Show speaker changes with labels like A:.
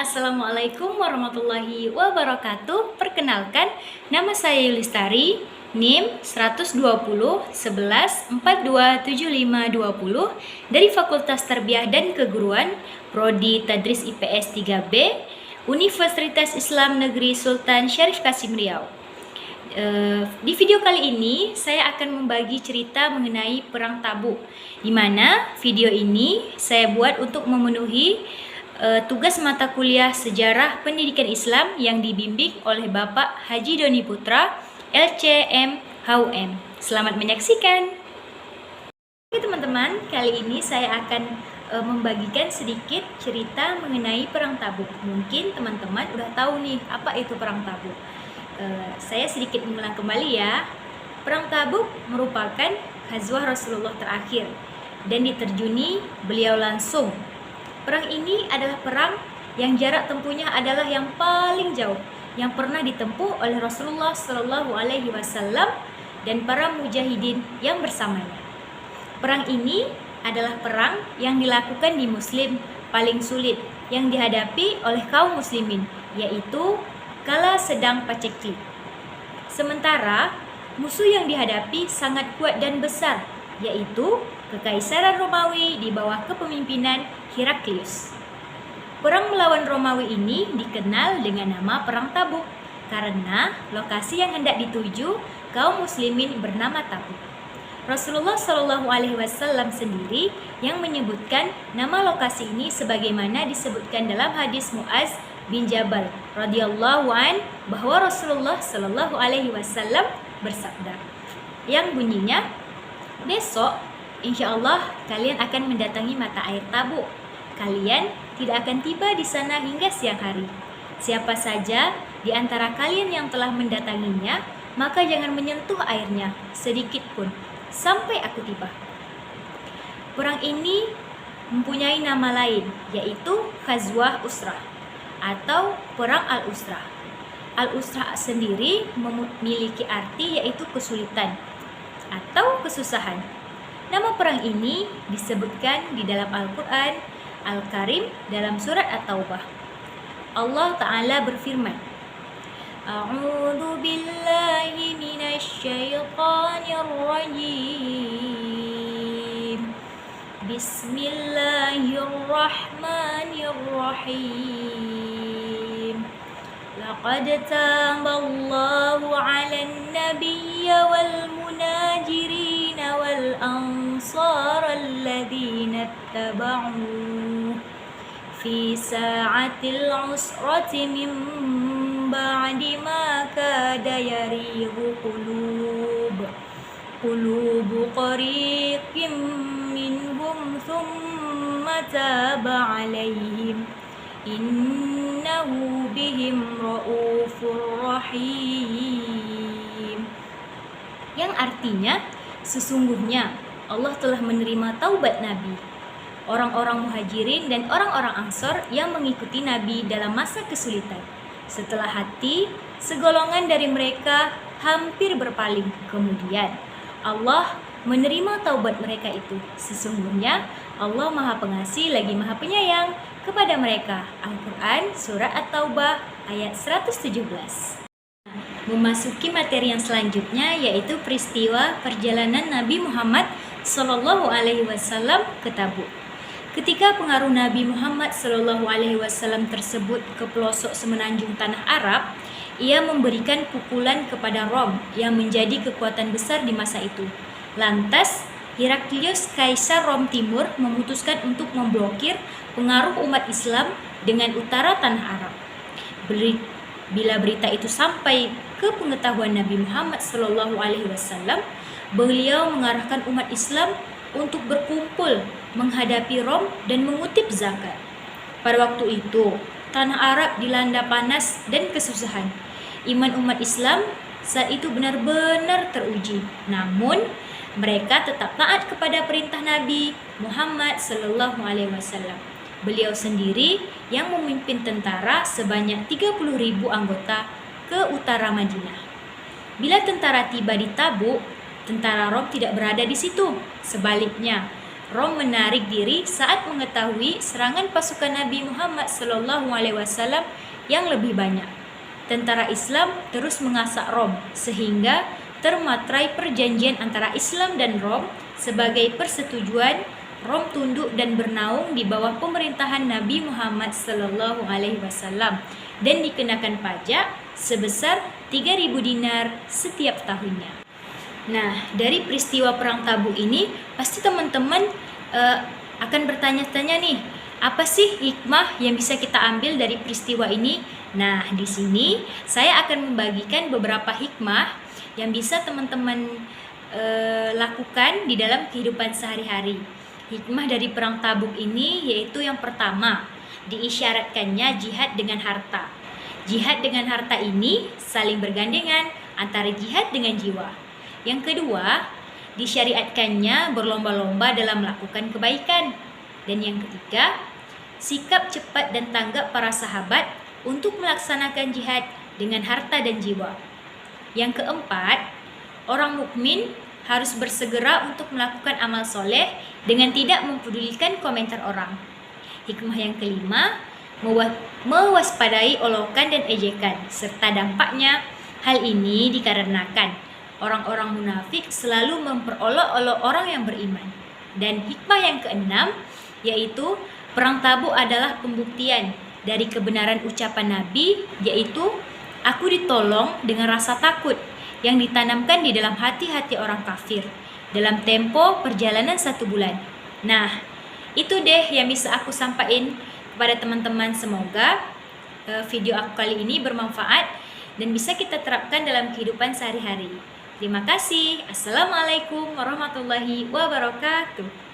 A: Assalamualaikum warahmatullahi wabarakatuh. Perkenalkan, nama saya Yulistari, NIM 120 11 427520 dari Fakultas Tarbiyah dan Keguruan, Prodi Tadris IPS 3B, Universitas Islam Negeri Sultan Syarif Kasim Riau. Di video kali ini saya akan membagi cerita mengenai Perang Tabuk, di mana video ini saya buat untuk memenuhi tugas mata kuliah Sejarah Pendidikan Islam yang dibimbing oleh Bapak Haji Doni Putra, LCM HUM. Selamat menyaksikan. Oke teman-teman, kali ini saya akan membagikan sedikit cerita mengenai Perang Tabuk. Mungkin teman-teman udah tahu nih apa itu Perang Tabuk. Saya sedikit mengulang kembali ya. Perang Tabuk merupakan ghazwah Rasulullah terakhir dan diterjuni beliau langsung. Perang ini adalah perang yang jarak tempuhnya adalah yang paling jauh yang pernah ditempuh oleh Rasulullah Shallallahu Alaihi Wasallam dan para mujahidin yang bersamanya. Perang ini adalah perang yang dilakukan di Muslim paling sulit yang dihadapi oleh kaum muslimin, yaitu kala sedang paceklik. Sementara musuh yang dihadapi sangat kuat dan besar, yaitu Kekaisaran Romawi di bawah kepemimpinan Heraklius. Perang melawan Romawi ini dikenal dengan nama Perang Tabuk karena lokasi yang hendak dituju kaum muslimin bernama Tabuk. Rasulullah Shallallahu Alaihi Wasallam sendiri yang menyebutkan nama lokasi ini sebagaimana disebutkan dalam hadis Muaz bin Jabal radhiyallahu an bahwa Rasulullah Shallallahu Alaihi Wasallam bersabda yang bunyinya, besok insya Allah kalian akan mendatangi mata air Tabuk. Kalian tidak akan tiba di sana hingga siang hari. Siapa saja di antara kalian yang telah mendatanginya, maka jangan menyentuh airnya sedikit pun sampai aku tiba. Perang ini mempunyai nama lain, yaitu Ghazwah Usrah atau Perang Al-Usrah. Al-Usrah sendiri memiliki arti yaitu kesulitan atau kesusahan. Nama perang ini disebutkan di dalam Al-Quran Al-Karim dalam surat At-Taubah. Allah Ta'ala berfirman, A'udzu billahi minasyaitonir rajim. Bismillahirrahmanirrahim. Laqad taballahu 'alan nabiyyi wal munajirin wal ansar alladhina ittaba'uhu fi sa'atil 'usrati min ba'di ma kada yarighu qulubu qariqin minhum thumma taba 'alaihim innahu bihim raufur rahim. Yang artinya, sesungguhnya Allah telah menerima taubat Nabi, orang-orang muhajirin dan orang-orang ansor yang mengikuti Nabi dalam masa kesulitan. Setelah hati segolongan dari mereka hampir berpaling, kemudian Allah menerima taubat mereka itu. Sesungguhnya Allah Maha Pengasih lagi Maha Penyayang kepada mereka. Al-Quran Surat At-Taubah ayat 117. Memasuki materi yang selanjutnya, yaitu peristiwa perjalanan Nabi Muhammad Sallallahu Alaihi Wasallam ke Tabuk. Ketika pengaruh Nabi Muhammad Sallallahu Alaihi Wasallam tersebut ke pelosok semenanjung tanah Arab, ia memberikan pukulan kepada Rom yang menjadi kekuatan besar di masa itu. Lantas Heraklius, Kaisar Rom Timur, memutuskan untuk memblokir pengaruh umat Islam dengan utara tanah Arab. Bila berita itu sampai ke pengetahuan Nabi Muhammad SAW, beliau mengarahkan umat Islam untuk berkumpul menghadapi Rom dan mengutip zakat. Pada waktu itu, tanah Arab dilanda panas dan kesusahan. Iman umat Islam saat itu benar-benar teruji. Namun, mereka tetap taat kepada perintah Nabi Muhammad SAW. Beliau sendiri yang memimpin tentara sebanyak 30.000 anggota ke utara Madinah. Bila tentara tiba di Tabuk, tentara Rom tidak berada di situ. Sebaliknya, Rom menarik diri saat mengetahui serangan pasukan Nabi Muhammad SAW yang lebih banyak. Tentara Islam terus mengasak Rom sehingga termatrai perjanjian antara Islam dan Rom sebagai persetujuan Rom tunduk dan bernaung di bawah pemerintahan Nabi Muhammad SAW dan dikenakan pajak sebesar 3.000 dinar setiap tahunnya. Nah, dari peristiwa Perang Tabuk ini pasti teman-teman akan bertanya-tanya nih, apa sih hikmah yang bisa kita ambil dari peristiwa ini? Nah, di sini saya akan membagikan beberapa hikmah yang bisa teman-teman lakukan di dalam kehidupan sehari-hari. Hikmah dari Perang Tabuk ini yaitu yang pertama, diisyaratkannya jihad dengan harta. Jihad dengan harta ini saling bergandengan antara jihad dengan jiwa. Yang kedua, disyariatkannya berlomba-lomba dalam melakukan kebaikan. Dan yang ketiga, sikap cepat dan tanggap para sahabat untuk melaksanakan jihad dengan harta dan jiwa. Yang keempat, orang mukmin harus bersegera untuk melakukan amal soleh dengan tidak mempedulikan komentar orang. Hikmah yang kelima, mewaspadai olokan dan ejekan serta dampaknya. Hal ini dikarenakan orang-orang munafik selalu memperolok-olok orang yang beriman. Dan hikmah yang keenam, yaitu Perang Tabuk adalah pembuktian dari kebenaran ucapan Nabi, yaitu aku ditolong dengan rasa takut yang ditanamkan di dalam hati-hati orang kafir dalam tempo perjalanan 1 bulan. Nah, itu deh yang bisa aku sampaikan kepada teman-teman. Semoga video aku kali ini bermanfaat dan bisa kita terapkan dalam kehidupan sehari-hari. Terima kasih. Assalamualaikum warahmatullahi wabarakatuh.